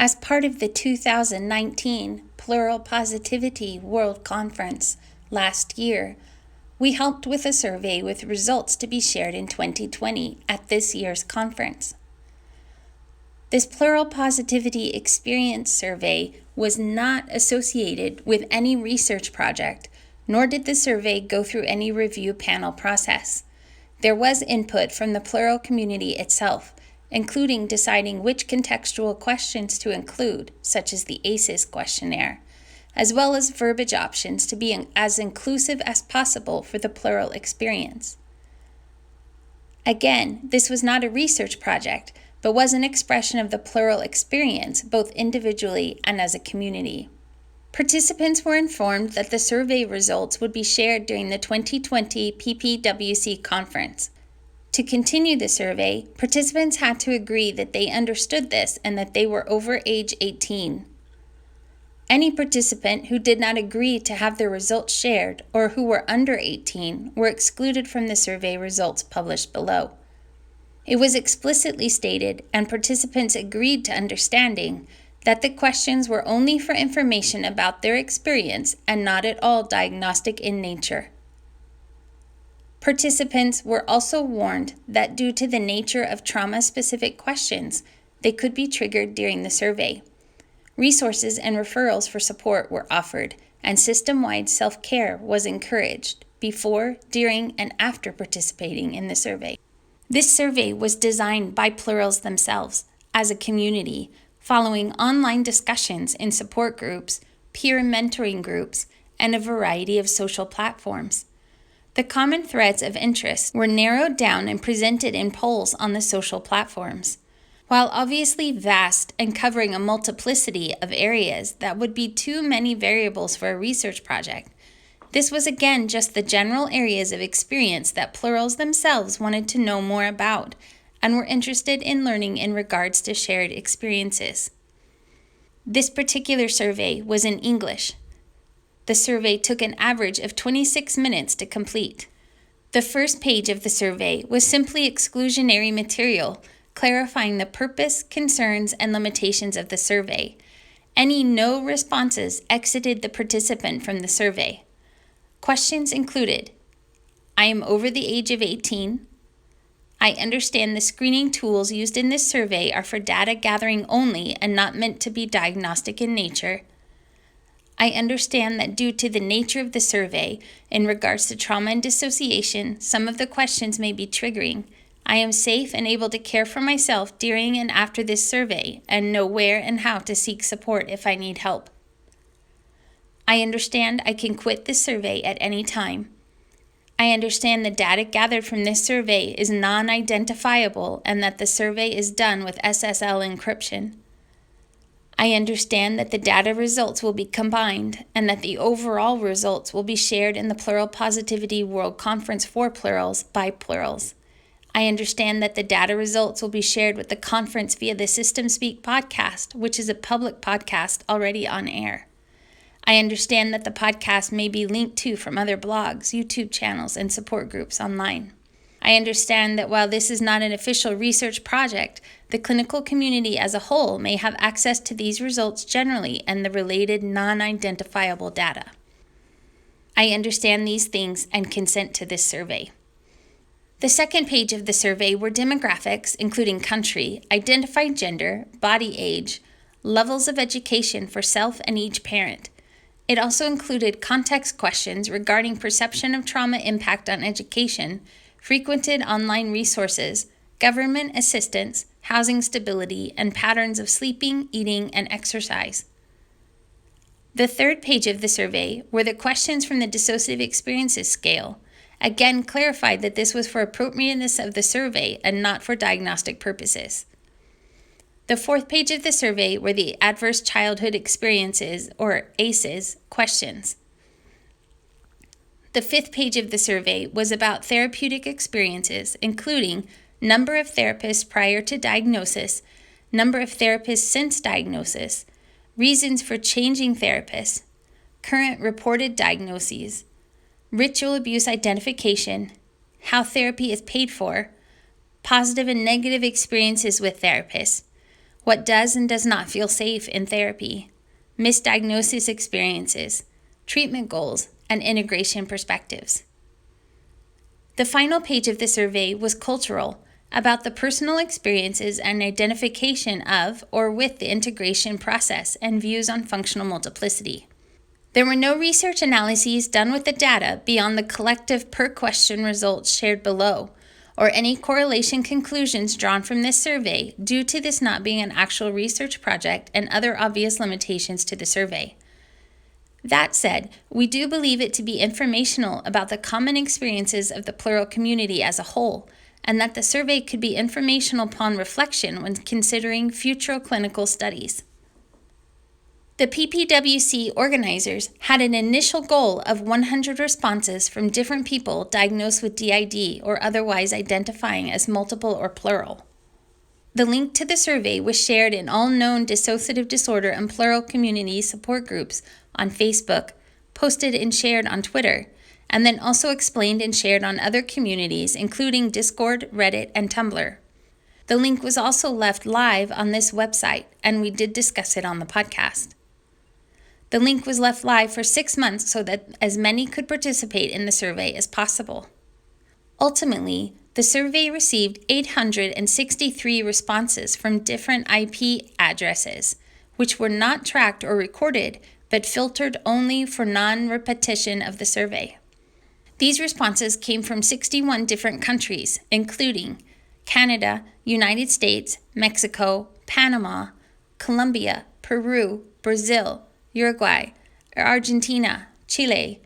As part of the 2019 Plural Positivity World Conference last year, we helped with a survey with results to be shared in 2020 at this year's conference. This Plural Positivity Experience survey was not associated with any research project, nor did the survey go through any review panel process. There was input from the Plural community itself, including deciding which contextual questions to include, such as the ACEs questionnaire, as well as verbiage options to be as inclusive as possible for the Plural experience. Again, this was not a research project, but was an expression of the Plural experience, both individually and as a community. Participants were informed that the survey results would be shared during the 2020 PPWC Conference. To continue the survey, participants had to agree that they understood this and that they were over age 18. Any participant who did not agree to have their results shared or who were under 18 were excluded from the survey results published below. It was explicitly stated, and participants agreed to understanding, that the questions were only for information about their experience and not at all diagnostic in nature. Participants were also warned that due to the nature of trauma-specific questions, they could be triggered during the survey. Resources and referrals for support were offered, and system-wide self-care was encouraged before, during, and after participating in the survey. This survey was designed by Plurals themselves as a community, following online discussions in support groups, peer mentoring groups, and a variety of social platforms. The common threads of interest were narrowed down and presented in polls on the social platforms. While obviously vast and covering a multiplicity of areas that would be too many variables for a research project, this was again just the general areas of experience that Plurals themselves wanted to know more about and were interested in learning in regards to shared experiences. This particular survey was in English. The survey took an average of 26 minutes to complete. The first page of the survey was simply exclusionary material, clarifying the purpose, concerns, and limitations of the survey. Any no responses exited the participant from the survey. Questions included: I am over the age of 18. I understand the screening tools used in this survey are for data gathering only and not meant to be diagnostic in nature. I understand that due to the nature of the survey, in regards to trauma and dissociation, some of the questions may be triggering. I am safe and able to care for myself during and after this survey and know where and how to seek support if I need help. I understand I can quit this survey at any time. I understand the data gathered from this survey is non-identifiable and that the survey is done with SSL encryption. I understand that the data results will be combined and that the overall results will be shared in the Plural Positivity World Conference for Plurals by Plurals. I understand that the data results will be shared with the conference via the System Speak podcast, which is a public podcast already on air. I understand that the podcast may be linked to from other blogs, YouTube channels, and support groups online. I understand that while this is not an official research project, the clinical community as a whole may have access to these results generally and the related non-identifiable data. I understand these things and consent to this survey. The second page of the survey were demographics, including country, identified gender, body age, levels of education for self and each parent. It also included context questions regarding perception of trauma impact on education, frequented online resources, government assistance, housing stability, and patterns of sleeping, eating, and exercise. The third page of the survey were the questions from the Dissociative Experiences Scale. Again, clarified that this was for appropriateness of the survey and not for diagnostic purposes. The fourth page of the survey were the Adverse Childhood Experiences, or ACEs, questions. The fifth page of the survey was about therapeutic experiences, including number of therapists prior to diagnosis, number of therapists since diagnosis, reasons for changing therapists, current reported diagnoses, ritual abuse identification, how therapy is paid for, positive and negative experiences with therapists, what does and does not feel safe in therapy, misdiagnosis experiences, treatment goals, and integration perspectives. The final page of the survey was cultural, about the personal experiences and identification of or with the integration process and views on functional multiplicity. There were no research analyses done with the data beyond the collective per-question results shared below, or any correlation conclusions drawn from this survey due to this not being an actual research project and other obvious limitations to the survey. That said, we do believe it to be informational about the common experiences of the Plural community as a whole, and that the survey could be informational upon reflection when considering future clinical studies. The PPWC organizers had an initial goal of 100 responses from different people diagnosed with DID or otherwise identifying as multiple or plural. The link to the survey was shared in all known dissociative disorder and plural community support groups on Facebook, posted and shared on Twitter, and then also explained and shared on other communities, including Discord, Reddit, and Tumblr. The link was also left live on this website, and we did discuss it on the podcast. The link was left live for 6 months so that as many could participate in the survey as possible. Ultimately, the survey received 863 responses from different IP addresses, which were not tracked or recorded, but filtered only for non-repetition of the survey. These responses came from 61 different countries, including Canada, United States, Mexico, Panama, Colombia, Peru, Brazil, Uruguay, Argentina, Chile,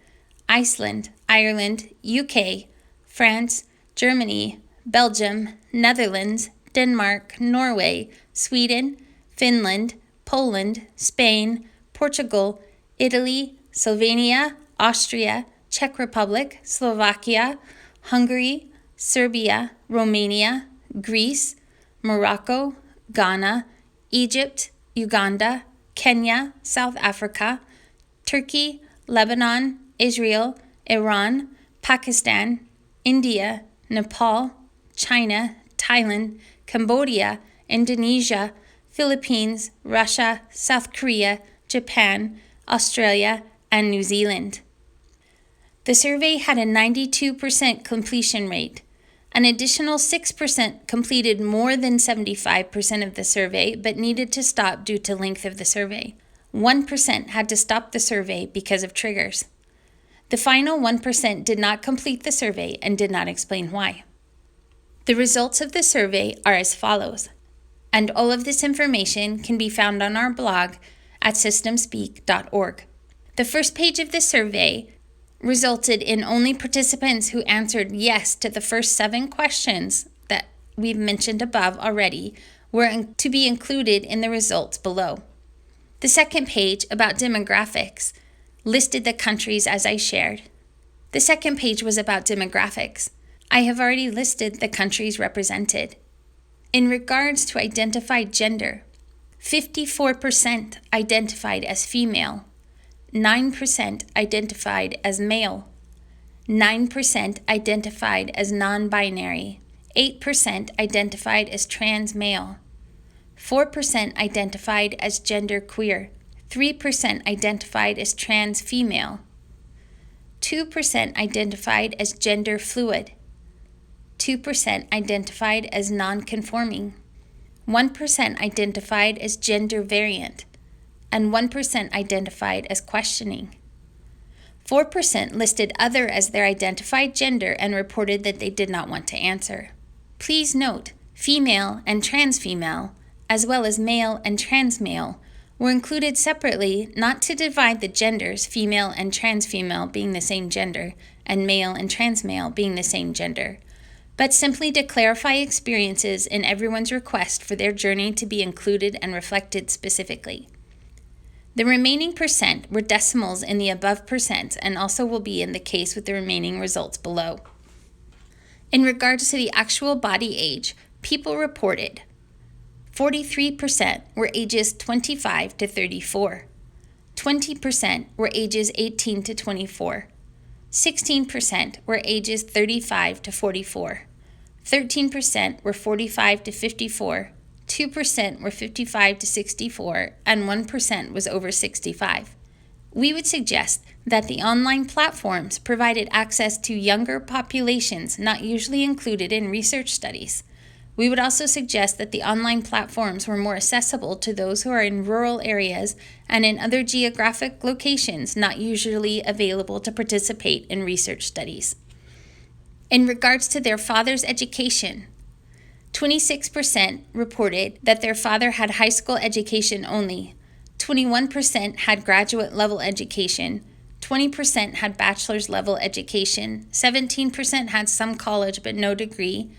Iceland, Ireland, UK, France, Germany, Belgium, Netherlands, Denmark, Norway, Sweden, Finland, Poland, Spain, Portugal, Italy, Slovenia, Austria, Czech Republic, Slovakia, Hungary, Serbia, Romania, Greece, Morocco, Ghana, Egypt, Uganda, Kenya, South Africa, Turkey, Lebanon, Israel, Iran, Pakistan, India, Nepal, China, Thailand, Cambodia, Indonesia, Philippines, Russia, South Korea, Japan, Australia, and New Zealand. The survey had a 92% completion rate. An additional 6% completed more than 75% of the survey but needed to stop due to length of the survey. 1% had to stop the survey because of triggers. The final 1% did not complete the survey and did not explain why. The results of the survey are as follows, and all of this information can be found on our blog at systemspeak.org. The first page of the survey resulted in only participants who answered yes to the first 7 questions that we've mentioned above already were to be included in the results below. The second page, about demographics, listed the countries as I shared. The second page was about demographics. I have already listed the countries represented. In regards to identified gender, 54% identified as female, 9% identified as male, 9% identified as non-binary, 8% identified as trans male, 4% identified as gender queer, 3% identified as trans female, 2% identified as gender fluid, 2% identified as non-conforming, 1% identified as gender variant, and 1% identified as questioning. 4% listed other as their identified gender and reported that they did not want to answer. Please note, female and trans female, as well as male and trans male, were included separately not to divide the genders, female and trans female being the same gender, and male and trans male being the same gender, but simply to clarify experiences in everyone's request for their journey to be included and reflected specifically. The remaining percent were decimals in the above percent and also will be in the case with the remaining results below. In regards to the actual body age, people reported 43% were ages 25 to 34, 20% were ages 18 to 24, 16% were ages 35 to 44, 13% were 45 to 54, 2% were 55 to 64, and 1% was over 65. We would suggest that the online platforms provided access to younger populations not usually included in research studies. We would also suggest that the online platforms were more accessible to those who are in rural areas and in other geographic locations not usually available to participate in research studies. In regards to their father's education, 26% reported that their father had high school education only, 21% had graduate level education, 20% had bachelor's level education, 17% had some college but no degree,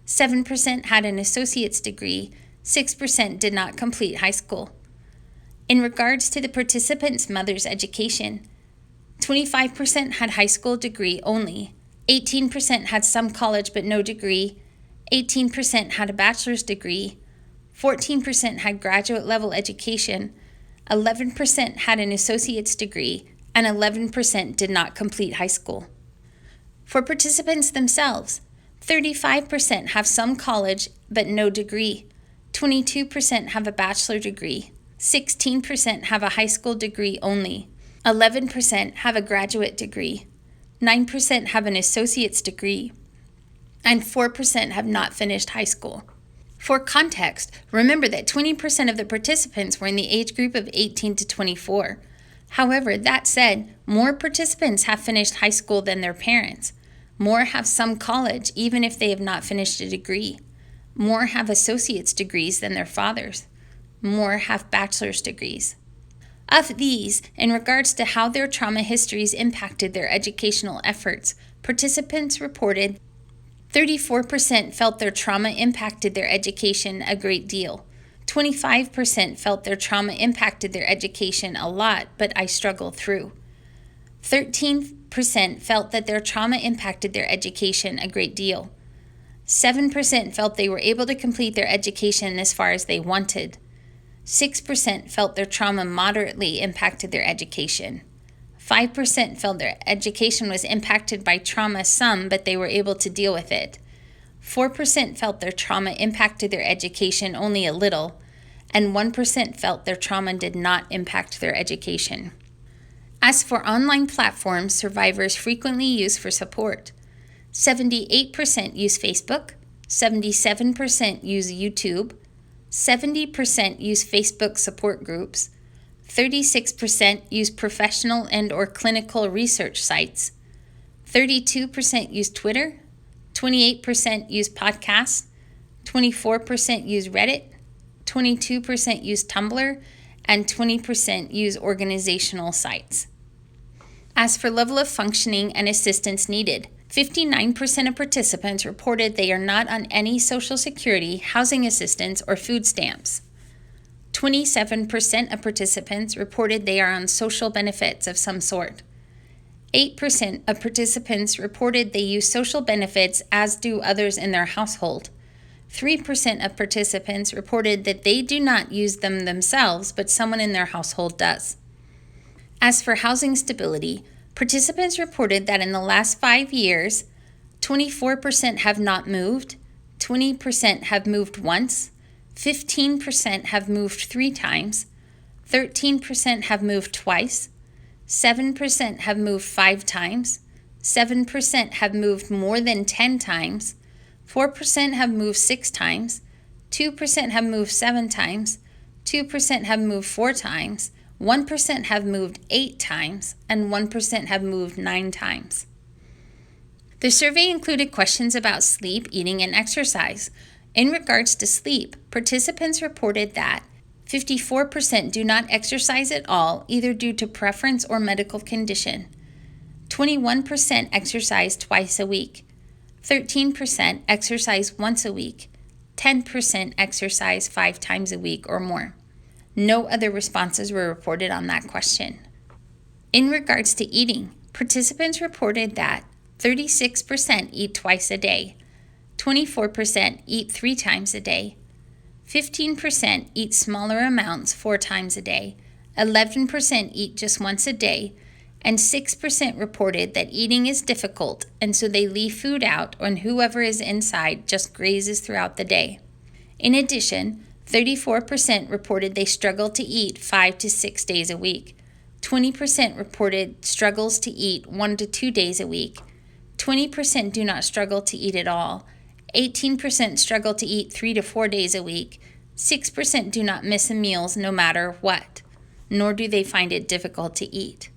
7% had an associate's degree, 6% did not complete high school. In regards to the participants' mother's education, 25% had high school degree only, 18% had some college but no degree, 18% had a bachelor's degree, 14% had graduate level education, 11% had an associate's degree, and 11% did not complete high school. For participants themselves, 35% have some college but no degree, 22% have a bachelor degree, 16% have a high school degree only, 11% have a graduate degree, 9% have an associate's degree, and 4% have not finished high school. For context, remember that 20% of the participants were in the age group of 18 to 24. However, that said, more participants have finished high school than their parents. More have some college, even if they have not finished a degree. More have associate's degrees than their fathers. More have bachelor's degrees. Of these, in regards to how their trauma histories impacted their educational efforts, participants reported 34% felt their trauma impacted their education a great deal. 25% felt their trauma impacted their education a lot, but I struggled through. 13% felt that their trauma impacted their education a great deal. 7% felt they were able to complete their education as far as they wanted. 6% felt their trauma moderately impacted their education. 5% felt their education was impacted by trauma some, but they were able to deal with it. 4% felt their trauma impacted their education only a little, and 1% felt their trauma did not impact their education. As for online platforms survivors frequently use for support, 78% use Facebook, 77% use YouTube, 70% use Facebook support groups, 36% use professional and/or clinical research sites, 32% use Twitter, 28% use podcasts, 24% use Reddit, 22% use Tumblr, and 20% use organizational sites. As for level of functioning and assistance needed, 59% of participants reported they are not on any Social Security, housing assistance, or food stamps. 27% of participants reported they are on social benefits of some sort. 8% of participants reported they use social benefits, as do others in their household. 3% of participants reported that they do not use them themselves, but someone in their household does. As for housing stability, participants reported that in the last 5 years, 24% have not moved, 20% have moved once, 15% have moved 3 times, 13% have moved twice, 7% have moved 5 times, 7% have moved more than 10 times, 4% have moved 6 times, 2% have moved 7 times, 2% have moved 4 times, 1% have moved 8 times, and 1% have moved 9 times. The survey included questions about sleep, eating, and exercise. In regards to sleep, participants reported that 54% do not exercise at all, either due to preference or medical condition. 21% exercise twice a week. 13% exercise once a week. 10% exercise 5 times a week or more. No other responses were reported on that question. In regards to eating, participants reported that 36% eat twice a day, 24% eat 3 times a day, 15% eat smaller amounts 4 times a day, 11% eat just once a day, and 6% reported that eating is difficult and so they leave food out and whoever is inside just grazes throughout the day. In addition, 34% reported they struggle to eat 5 to 6 days a week. 20% reported struggles to eat 1 to 2 days a week. 20% do not struggle to eat at all. 18% struggle to eat 3 to 4 days a week. 6% do not miss meals no matter what, nor do they find it difficult to eat.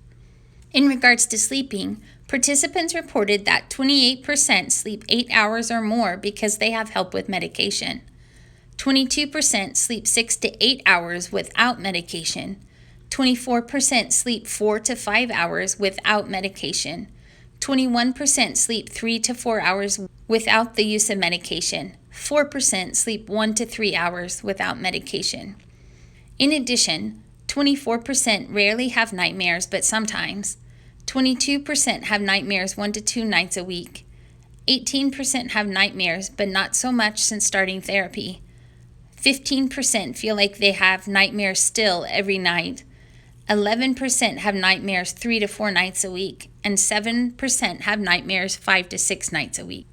In regards to sleeping, participants reported that 28% sleep 8 hours or more because they have help with medication. 22% sleep 6 to 8 hours without medication. 24% sleep 4 to 5 hours without medication. 21% sleep 3 to 4 hours without the use of medication. 4% sleep 1 to 3 hours without medication. In addition, 24% rarely have nightmares, but sometimes. 22% have nightmares 1 to 2 nights a week. 18% have nightmares, but not so much since starting therapy. 15% feel like they have nightmares still every night. 11% have nightmares 3 to 4 nights a week, and 7% have nightmares 5 to 6 nights a week.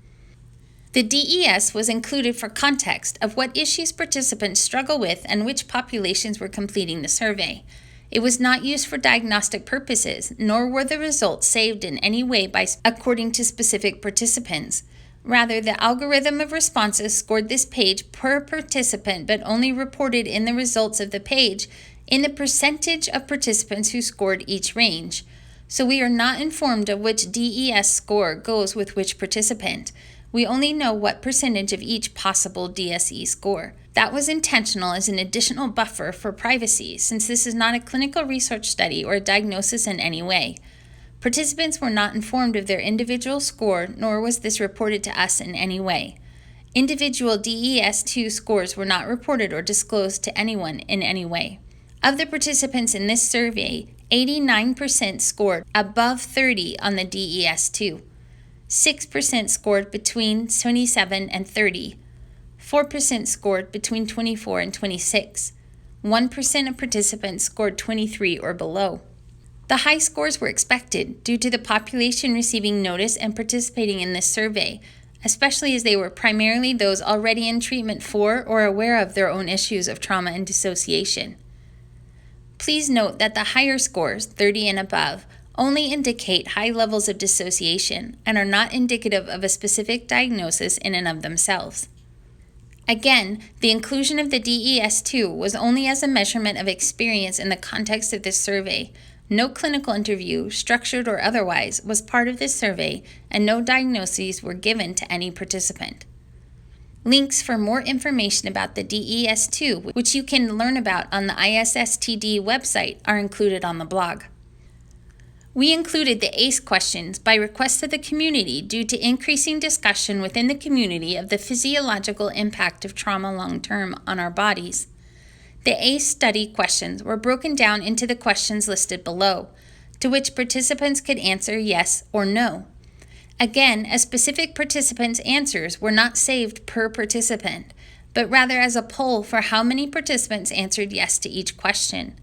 The DES was included for context of what issues participants struggle with and which populations were completing the survey. It was not used for diagnostic purposes, nor were the results saved in any way according to specific participants. Rather, the algorithm of responses scored this page per participant, but only reported in the results of the page in the percentage of participants who scored each range. So we are not informed of which DES score goes with which participant. We only know what percentage of each possible DSE score. That was intentional as an additional buffer for privacy, since this is not a clinical research study or a diagnosis in any way. Participants were not informed of their individual score, nor was this reported to us in any way. Individual DES2 scores were not reported or disclosed to anyone in any way. Of the participants in this survey, 89% scored above 30 on the DES2. 6% scored between 27 and 30. 4% scored between 24 and 26. 1% of participants scored 23 or below. The high scores were expected due to the population receiving notice and participating in this survey, especially as they were primarily those already in treatment for or aware of their own issues of trauma and dissociation. Please note that the higher scores, 30 and above, only indicate high levels of dissociation and are not indicative of a specific diagnosis in and of themselves. Again, the inclusion of the DES2 was only as a measurement of experience in the context of this survey. No clinical interview, structured or otherwise, was part of this survey, and no diagnoses were given to any participant. Links for more information about the DES2, which you can learn about on the ISSTD website, are included on the blog. We included the ACE questions by request of the community due to increasing discussion within the community of the physiological impact of trauma long-term on our bodies. The ACE study questions were broken down into the questions listed below, to which participants could answer yes or no. Again, as specific participants' answers were not saved per participant, but rather as a poll for how many participants answered yes to each question.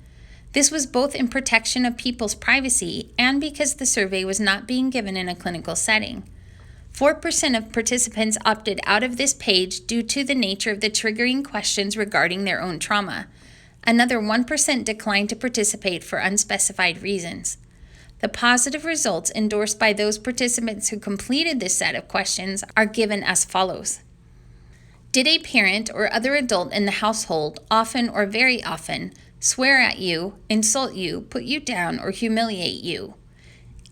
This was both in protection of people's privacy and because the survey was not being given in a clinical setting. 4% of participants opted out of this page due to the nature of the triggering questions regarding their own trauma. Another 1% declined to participate for unspecified reasons. The positive results endorsed by those participants who completed this set of questions are given as follows. Did a parent or other adult in the household, often or very often, swear at you, insult you, put you down, or humiliate you?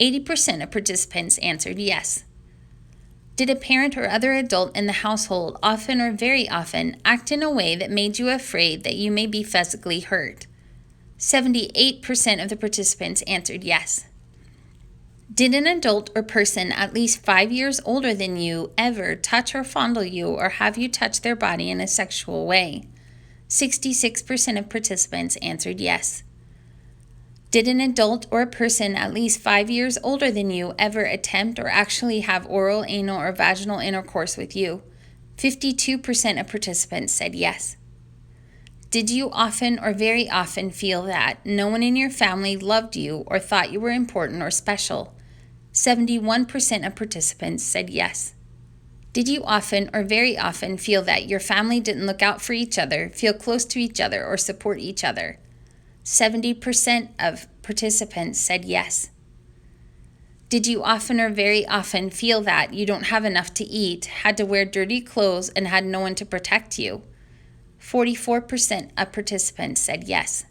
80% of participants answered yes. Did a parent or other adult in the household, often or very often, act in a way that made you afraid that you may be physically hurt? 78% of the participants answered yes. Did an adult or person at least 5 years older than you ever touch or fondle you or have you touch their body in a sexual way? 66% of participants answered yes. Did an adult or a person at least 5 years older than you ever attempt or actually have oral, anal, or vaginal intercourse with you? 52% of participants said yes. Did you often or very often feel that no one in your family loved you or thought you were important or special? 71% of participants said yes. Did you often or very often feel that your family didn't look out for each other, feel close to each other, or support each other? 70% of participants said yes. Did you often or very often feel that you don't have enough to eat, had to wear dirty clothes, and had no one to protect you? 44% of participants said yes.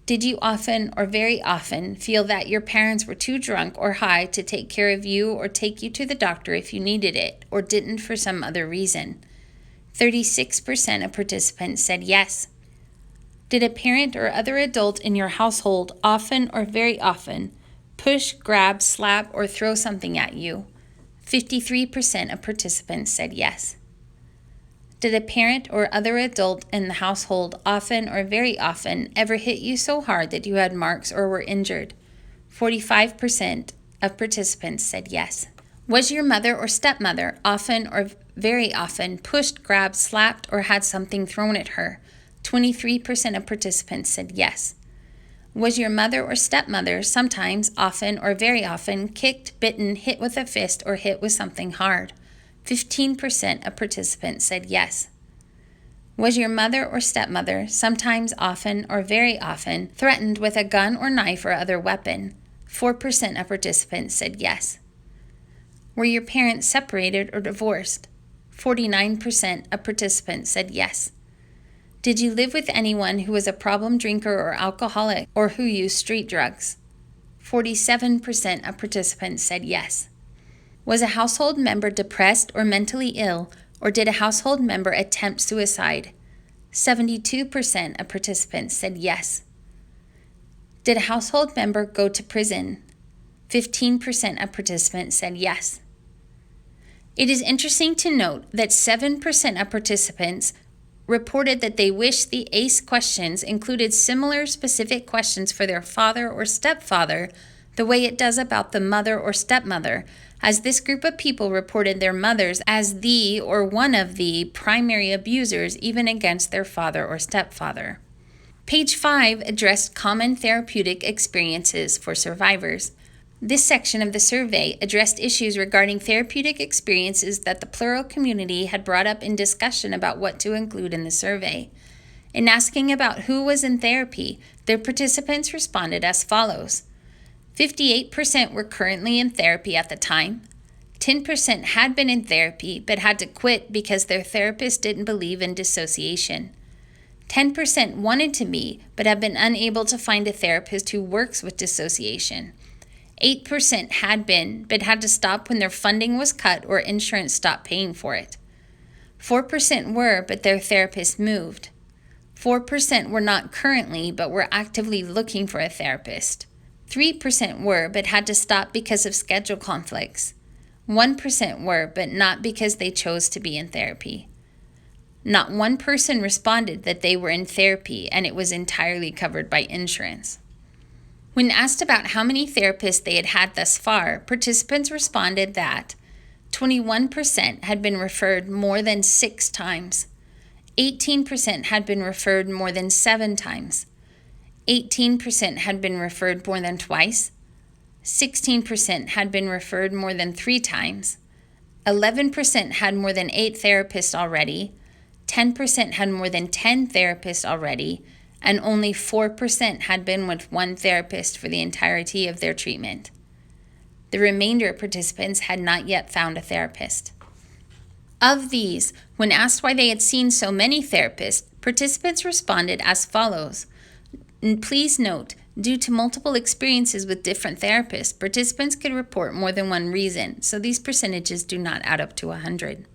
Did you often or very often feel that your parents were too drunk or high to take care of you or take you to the doctor if you needed it, or didn't for some other reason? 36% of participants said yes. Did a parent or other adult in your household often or very often push, grab, slap, or throw something at you? 53% of participants said yes. Did a parent or other adult in the household often or very often ever hit you so hard that you had marks or were injured? 45% of participants said yes. Was your mother or stepmother often or very often pushed, grabbed, slapped, or had something thrown at her? 23% of participants said yes. Was your mother or stepmother sometimes, often, or very often kicked, bitten, hit with a fist, or hit with something hard? 15% of participants said yes. Was your mother or stepmother sometimes, often, or very often threatened with a gun or knife or other weapon? 4% of participants said yes. Were your parents separated or divorced? 49% of participants said yes. Did you live with anyone who was a problem drinker or alcoholic or who used street drugs? 47% of participants said yes. Was a household member depressed or mentally ill, or did a household member attempt suicide? 72% of participants said yes. Did a household member go to prison? 15% of participants said yes. It is interesting to note that 7% of participants reported that they wish the ACE questions included similar specific questions for their father or stepfather the way it does about the mother or stepmother, as this group of people reported their mothers as the or one of the primary abusers even against their father or stepfather. Page 5 addressed common therapeutic experiences for survivors. This section of the survey addressed issues regarding therapeutic experiences that the Plural community had brought up in discussion about what to include in the survey. In asking about who was in therapy, their participants responded as follows. 58% were currently in therapy at the time. 10% had been in therapy but had to quit because their therapist didn't believe in dissociation. 10% wanted to be but have been unable to find a therapist who works with dissociation. 8% had been but had to stop when their funding was cut or insurance stopped paying for it. 4% were but their therapist moved. 4% were not currently but were actively looking for a therapist. 3% were but had to stop because of schedule conflicts. 1% were but not because they chose to be in therapy. Not one person responded that they were in therapy and it was entirely covered by insurance. When asked about how many therapists they had had thus far, participants responded that 21% had been referred more than 6 times. 18% had been referred more than 7 times. 18% had been referred more than twice. 16% had been referred more than 3 times. 11% had more than 8 therapists already. 10% had more than 10 therapists already. And only 4% had been with one therapist for the entirety of their treatment. The remainder of participants had not yet found a therapist. Of these, when asked why they had seen so many therapists, participants responded as follows. Please note, due to multiple experiences with different therapists, participants could report more than one reason, so these percentages do not add up to 100.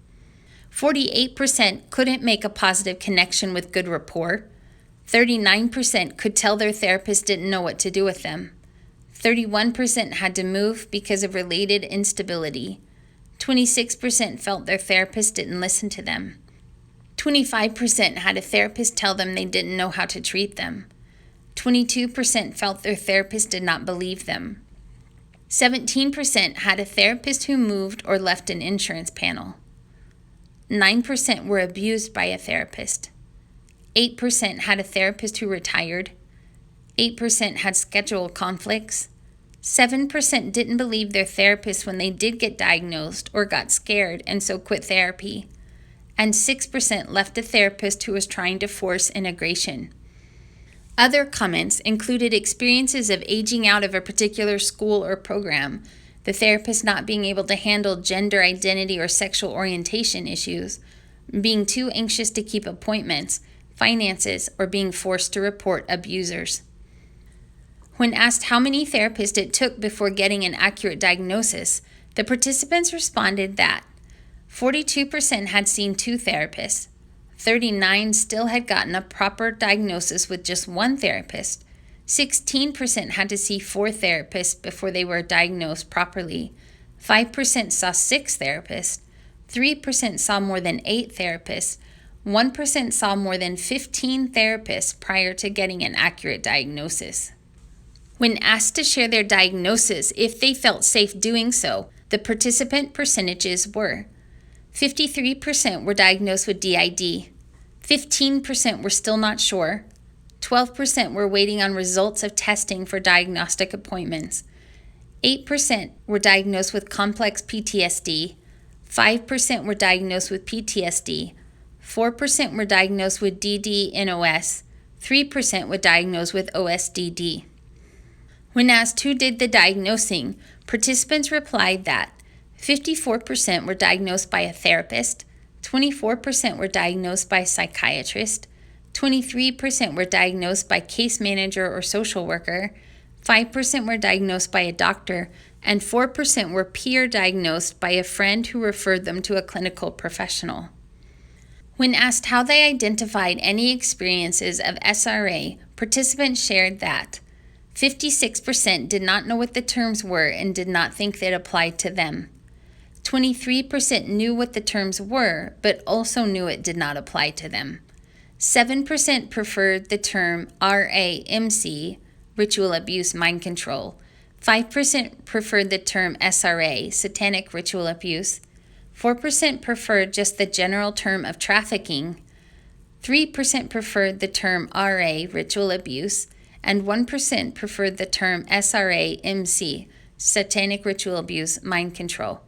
48% couldn't make a positive connection with good rapport. 39% could tell their therapist didn't know what to do with them. 31% had to move because of related instability. 26% felt their therapist didn't listen to them. 25% had a therapist tell them they didn't know how to treat them. 22% felt their therapist did not believe them. 17% had a therapist who moved or left an insurance panel. 9% were abused by a therapist. 8% had a therapist who retired. 8% had schedule conflicts. 7% didn't believe their therapist when they did get diagnosed or got scared and so quit therapy. And 6% left a therapist who was trying to force integration. Other comments included experiences of aging out of a particular school or program, the therapist not being able to handle gender identity or sexual orientation issues, being too anxious to keep appointments, finances, or being forced to report abusers. When asked how many therapists it took before getting an accurate diagnosis, the participants responded that 42% had seen 2 therapists, 39% still had gotten a proper diagnosis with just 1 therapist, 16% had to see 4 therapists before they were diagnosed properly, 5% saw 6 therapists, 3% saw more than 8 therapists, 1% saw more than 15 therapists prior to getting an accurate diagnosis. When asked to share their diagnosis if they felt safe doing so, the participant percentages were 53% were diagnosed with DID, 15% were still not sure, 12% were waiting on results of testing for diagnostic appointments, 8% were diagnosed with complex PTSD, 5% were diagnosed with PTSD, 4% were diagnosed with DD-NOS, 3% were diagnosed with OSDD. When asked who did the diagnosing, participants replied that 54% were diagnosed by a therapist, 24% were diagnosed by a psychiatrist, 23% were diagnosed by case manager or social worker, 5% were diagnosed by a doctor, and 4% were peer diagnosed by a friend who referred them to a clinical professional. When asked how they identified any experiences of SRA, participants shared that 56% did not know what the terms were and did not think they applied to them. 23% knew what the terms were, but also knew it did not apply to them. 7% preferred the term RAMC, ritual abuse, mind control. 5% preferred the term SRA, satanic ritual abuse. 4% preferred just the general term of trafficking. 3% preferred the term RA, ritual abuse. And 1% preferred the term SRA-MC, satanic ritual abuse, mind control.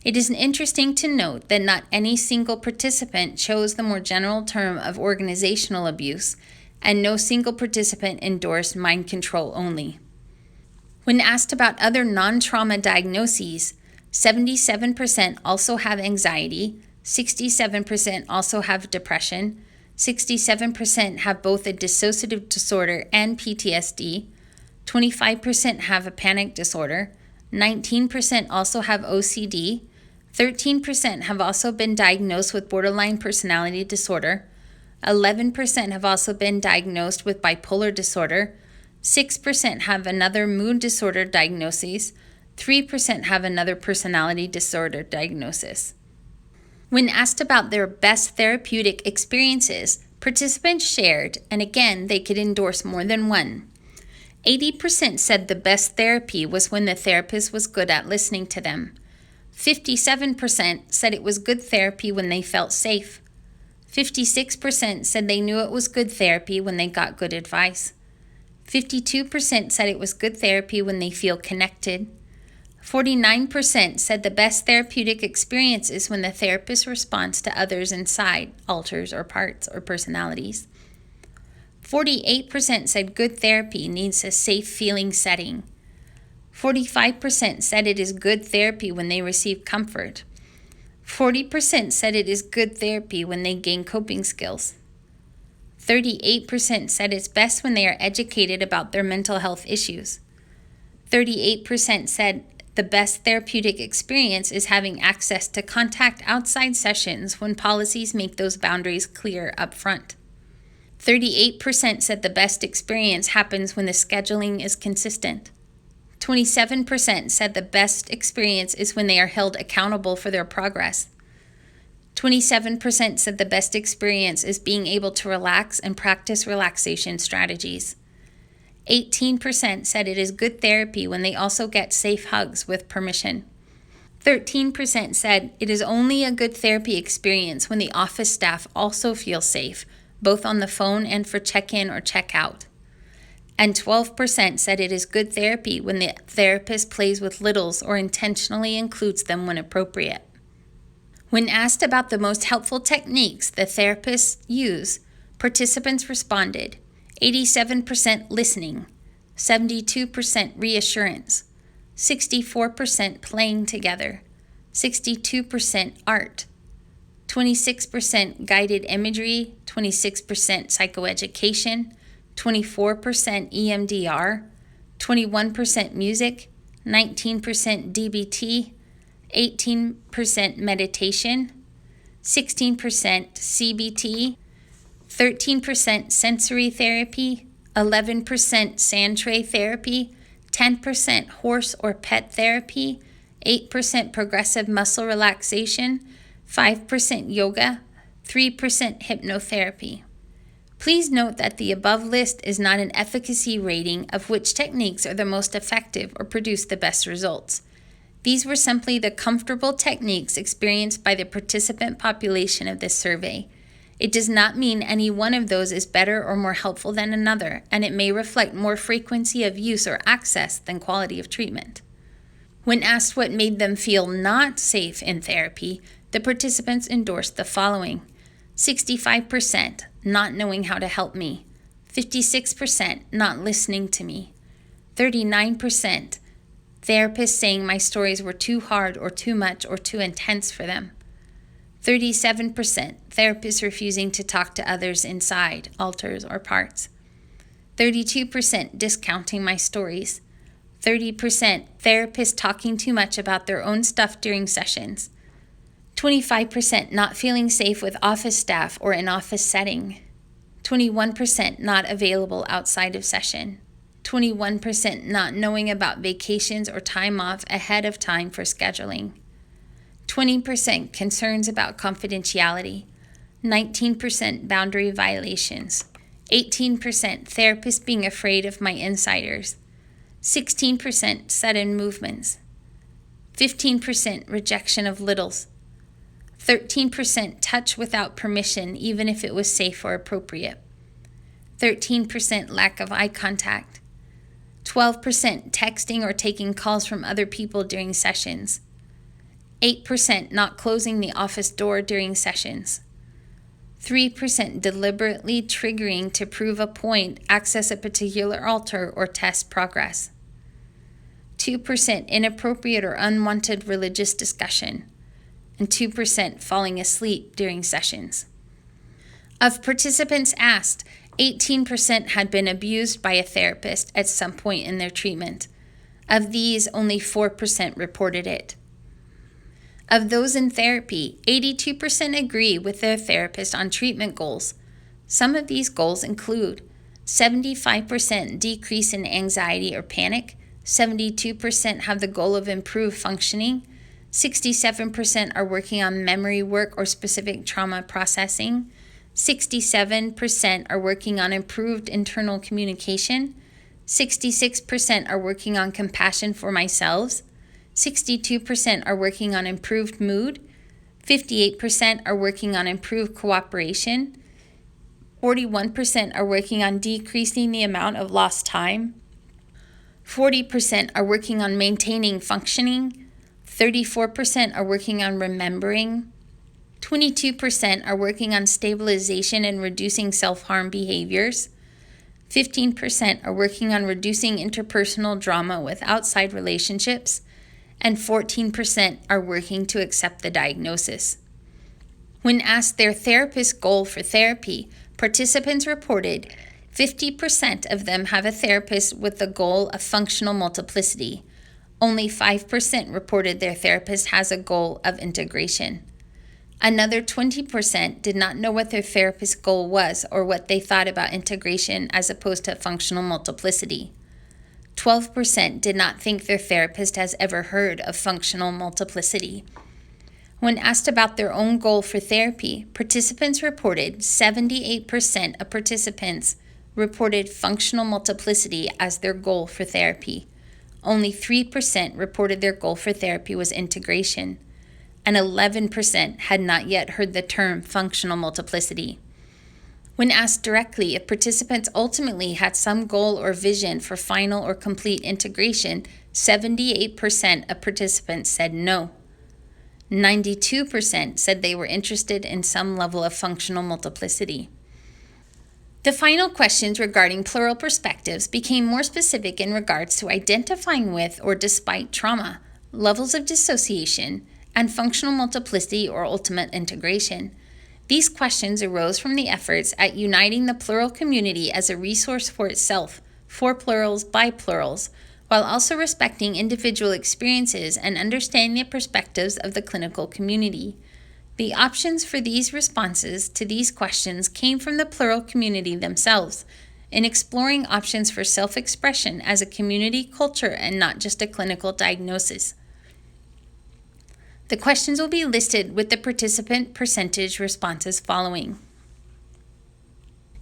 It is interesting to note that not any single participant chose the more general term of organizational abuse, and no single participant endorsed mind control only. When asked about other non-trauma diagnoses, 77% also have anxiety, 67% also have depression, 67% have both a dissociative disorder and PTSD, 25% have a panic disorder, 19% also have OCD, 13% have also been diagnosed with borderline personality disorder, 11% have also been diagnosed with bipolar disorder, 6% have another mood disorder diagnosis, 3% have another personality disorder diagnosis. When asked about their best therapeutic experiences, participants shared, and again, they could endorse more than one. 80% said the best therapy was when the therapist was good at listening to them. 57% said it was good therapy when they felt safe. 56% said they knew it was good therapy when they got good advice. 52% said it was good therapy when they feel connected. 49% said the best therapeutic experience is when the therapist responds to others inside, alters or parts or personalities. 48% said good therapy needs a safe feeling setting. 45% said it is good therapy when they receive comfort. 40% said it is good therapy when they gain coping skills. 38% said it's best when they are educated about their mental health issues. 38% said the best therapeutic experience is having access to contact outside sessions when policies make those boundaries clear up front. 38% said the best experience happens when the scheduling is consistent. 27% said the best experience is when they are held accountable for their progress. 27% said the best experience is being able to relax and practice relaxation strategies. 18% said it is good therapy when they also get safe hugs with permission. 13% said it is only a good therapy experience when the office staff also feel safe, both on the phone and for check-in or check-out. and 12% said it is good therapy when the therapist plays with littles or intentionally includes them when appropriate. When asked about the most helpful techniques the therapists use, participants responded 87% listening, 72% reassurance, 64% playing together, 62% art, 26% guided imagery, 26% psychoeducation, 24% EMDR, 21% music, 19% DBT, 18% meditation, 16% CBT, 13% sensory therapy, 11% sand tray therapy, 10% horse or pet therapy, 8% progressive muscle relaxation, 5% yoga, 3% hypnotherapy. Please note that the above list is not an efficacy rating of which techniques are the most effective or produce the best results. These were simply the comfortable techniques experienced by the participant population of this survey. It does not mean any one of those is better or more helpful than another, and it may reflect more frequency of use or access than quality of treatment. When asked what made them feel not safe in therapy, the participants endorsed the following: 65% not knowing how to help me, 56% not listening to me, 39% therapists saying my stories were too hard or too much or too intense for them, 37% therapists refusing to talk to others inside, altars, or parts, 32% discounting my stories, 30% therapists talking too much about their own stuff during sessions, 25% not feeling safe with office staff or in office setting, 21% not available outside of session, 21% not knowing about vacations or time off ahead of time for scheduling, 20% concerns about confidentiality, 19% boundary violations, 18% therapists being afraid of my insiders, 16% sudden movements, 15% rejection of littles, 13% touch without permission even if it was safe or appropriate, 13% lack of eye contact, 12% texting or taking calls from other people during sessions, 8% not closing the office door during sessions, 3% deliberately triggering to prove a point, access a particular altar, or test progress, 2% inappropriate or unwanted religious discussion, and 2% falling asleep during sessions. Of participants asked, 18% had been abused by a therapist at some point in their treatment. Of these, only 4% reported it. Of those in therapy, 82% agree with their therapist on treatment goals. Some of these goals include 75% decrease in anxiety or panic, 72% have the goal of improved functioning, 67% are working on memory work or specific trauma processing, 67% are working on improved internal communication, 66% are working on compassion for myself, 62% are working on improved mood, 58% are working on improved cooperation, 41% are working on decreasing the amount of lost time, 40% are working on maintaining functioning, 34% are working on remembering, 22% are working on stabilization and reducing self-harm behaviors, 15% are working on reducing interpersonal drama with outside relationships, and 14% are working to accept the diagnosis. When asked their therapist's goal for therapy, participants reported 50% of them have a therapist with the goal of functional multiplicity. Only 5% reported their therapist has a goal of integration. Another 20% did not know what their therapist's goal was or what they thought about integration as opposed to functional multiplicity. 12% did not think their therapist has ever heard of functional multiplicity. When asked about their own goal for therapy, participants reported 78% of participants reported functional multiplicity as their goal for therapy. Only 3% reported their goal for therapy was integration, and 11% had not yet heard the term functional multiplicity. When asked directly if participants ultimately had some goal or vision for final or complete integration, 78% of participants said no. 92% said they were interested in some level of functional multiplicity. The final questions regarding plural perspectives became more specific in regards to identifying with or despite trauma, levels of dissociation, and functional multiplicity or ultimate integration. These questions arose from the efforts at uniting the plural community as a resource for itself, for plurals, by plurals, while also respecting individual experiences and understanding the perspectives of the clinical community. The options for these responses to these questions came from the plural community themselves, in exploring options for self-expression as a community culture and not just a clinical diagnosis. The questions will be listed with the participant percentage responses following.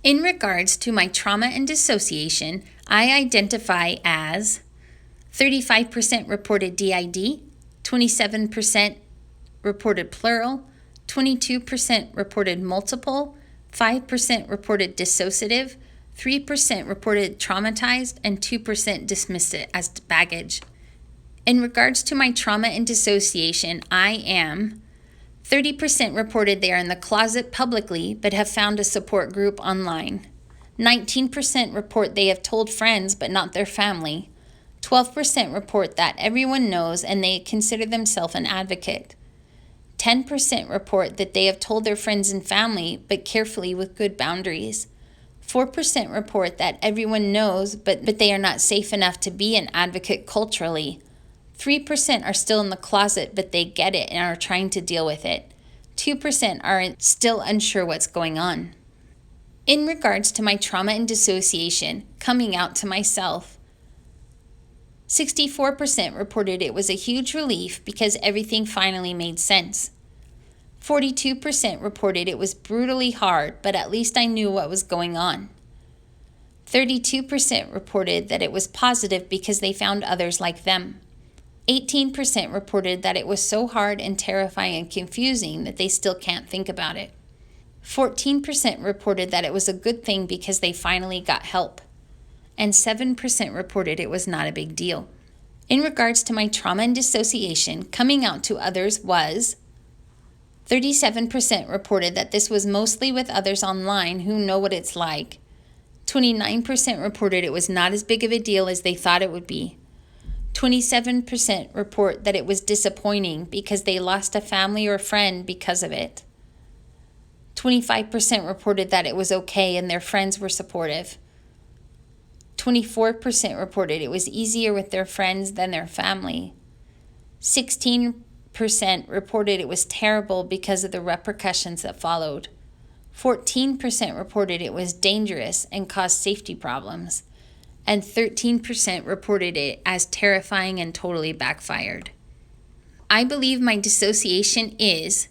In regards to my trauma and dissociation, I identify as 35% reported DID, 27% reported plural, 22% reported multiple, 5% reported dissociative, 3% reported traumatized, and 2% dismissed it as baggage. In regards to my trauma and dissociation, I am 30% reported they are in the closet publicly but have found a support group online. 19% report they have told friends but not their family. 12% report that everyone knows and they consider themselves an advocate. 10% report that they have told their friends and family, but carefully with good boundaries. 4% report that everyone knows, but they are not safe enough to be an advocate culturally. 3% are still in the closet, but they get it and are trying to deal with it. 2% are still unsure what's going on. In regards to my trauma and dissociation, coming out to myself, 64% reported it was a huge relief because everything finally made sense. 42% reported it was brutally hard, but at least I knew what was going on. 32% reported that it was positive because they found others like them. 18% reported that it was so hard and terrifying and confusing that they still can't think about it. 14% reported that it was a good thing because they finally got help. And 7% reported it was not a big deal. In regards to my trauma and dissociation, coming out to others was 37% reported that this was mostly with others online who know what it's like. 29% reported it was not as big of a deal as they thought it would be. 27% report that it was disappointing because they lost a family or friend because of it. 25% reported that it was okay and their friends were supportive. 24% reported it was easier with their friends than their family. 16% reported it was terrible because of the repercussions that followed. 14% reported it was dangerous and caused safety problems. And 13% reported it as terrifying and totally backfired. I believe my dissociation is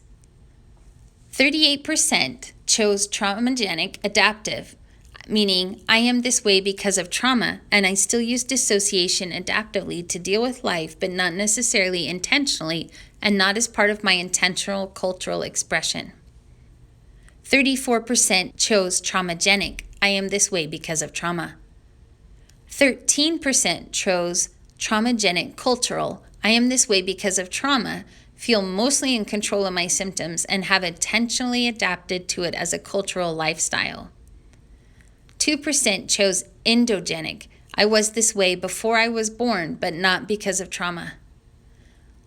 38% chose traumagenic adaptive, meaning I am this way because of trauma and I still use dissociation adaptively to deal with life, but not necessarily intentionally and not as part of my intentional cultural expression. 34% chose traumagenic. I am this way because of trauma. 13% chose traumagenic cultural. I am this way because of trauma, feel mostly in control of my symptoms, and have intentionally adapted to it as a cultural lifestyle. 2% chose endogenic. I was this way before I was born, but not because of trauma.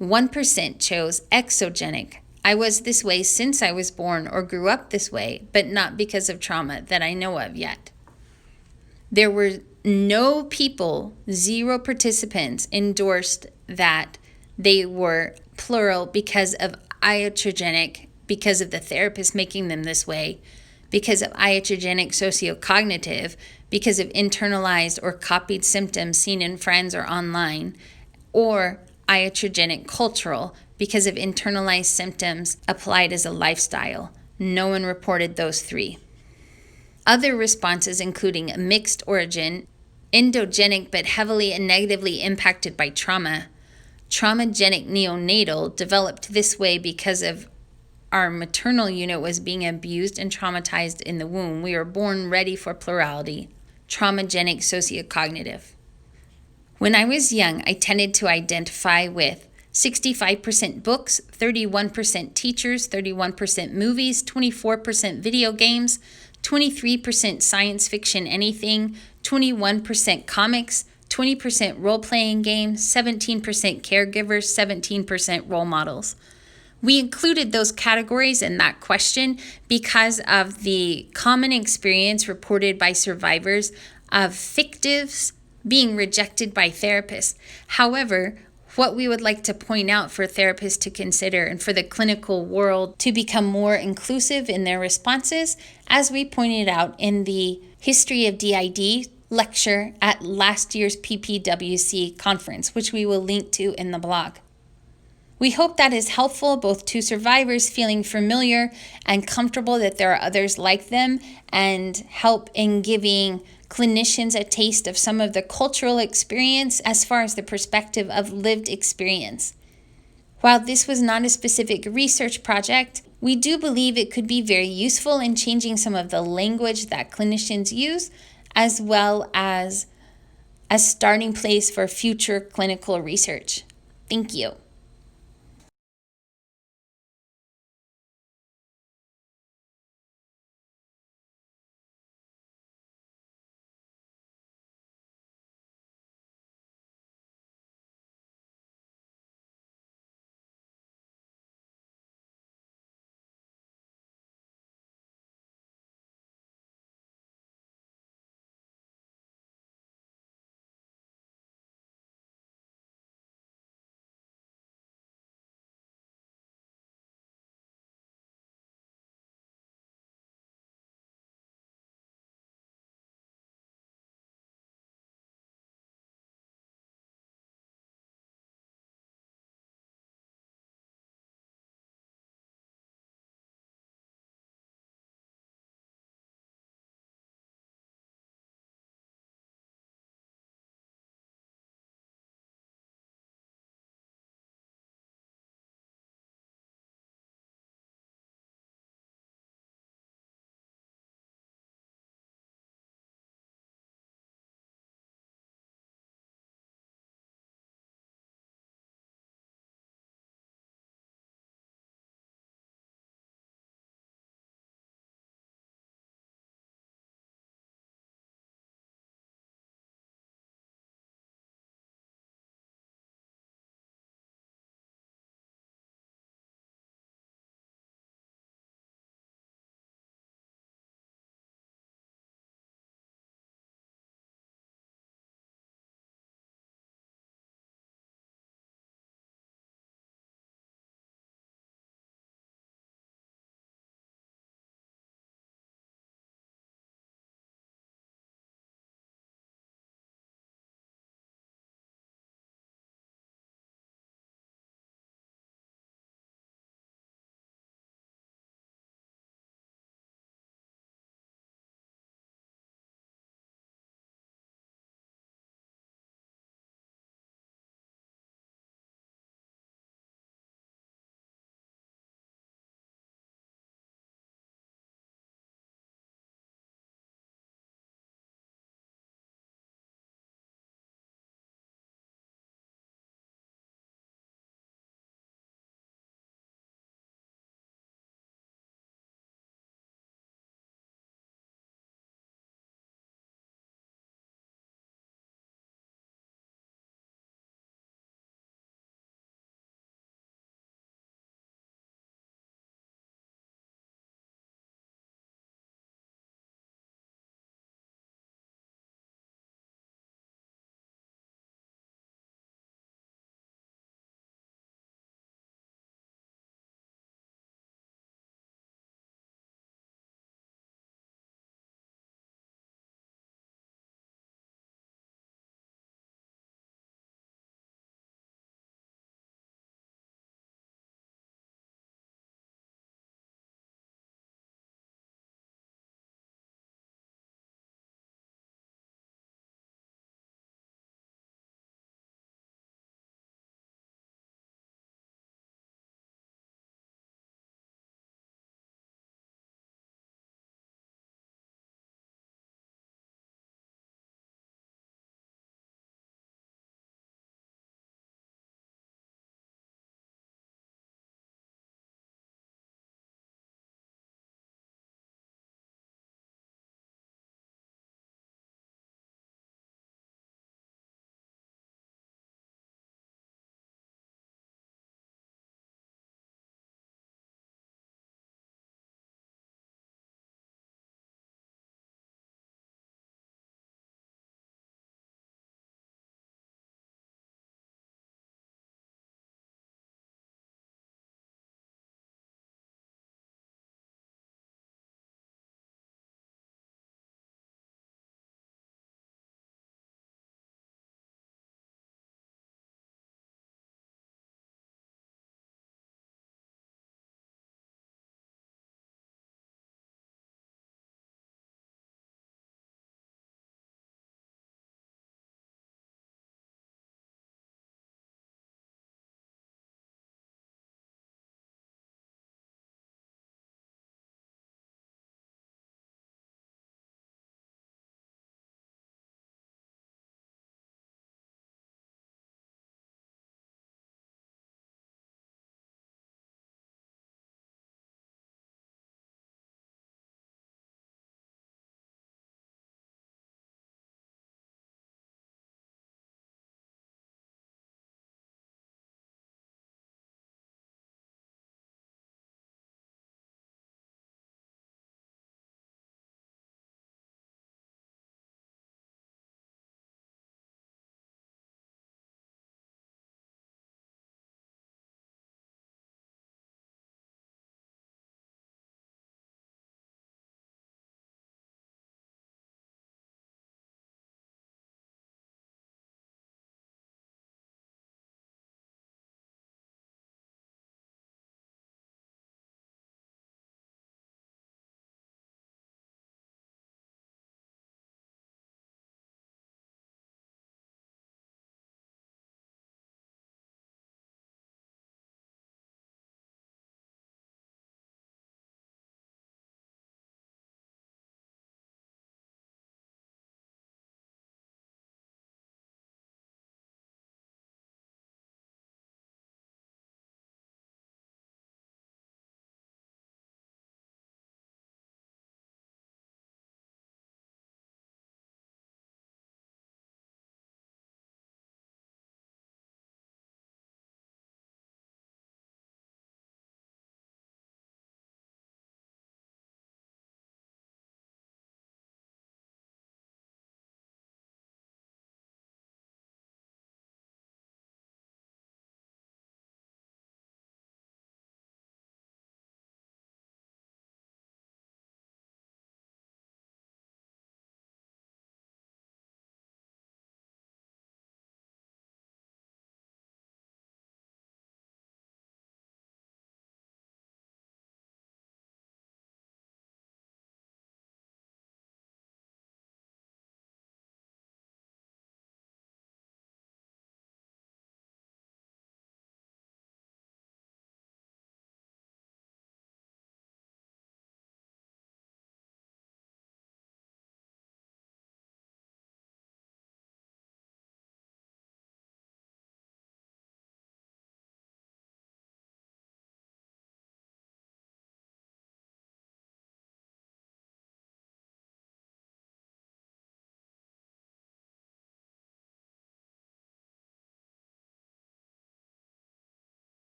1% chose exogenic. I was this way since I was born or grew up this way, but not because of trauma that I know of yet. There were no people, 0 participants endorsed that they were plural because of iatrogenic, because of the therapist making them this way, because of iatrogenic sociocognitive, because of internalized or copied symptoms seen in friends or online, or iatrogenic cultural, because of internalized symptoms applied as a lifestyle. No one reported those 3. Other responses including a mixed origin, endogenic but heavily and negatively impacted by trauma, traumagenic neonatal, developed this way because of our maternal unit was being abused and traumatized in the womb. We were born ready for plurality, traumagenic sociocognitive. When I was young, I tended to identify with 65% books, 31% teachers, 31% movies, 24% video games, 23% science fiction anything, 21% comics, 20% role-playing games, 17% caregivers, 17% role models. We included those categories in that question because of the common experience reported by survivors of fictives being rejected by therapists. However, what we would like to point out for therapists to consider and for the clinical world to become more inclusive in their responses, as we pointed out in the History of DID lecture at last year's PPWC Conference, which we will link to in the blog. We hope that is helpful both to survivors feeling familiar and comfortable that there are others like them, and help in giving clinicians a taste of some of the cultural experience as far as the perspective of lived experience. While this was not a specific research project, we do believe it could be very useful in changing some of the language that clinicians use, as well as a starting place for future clinical research. Thank you.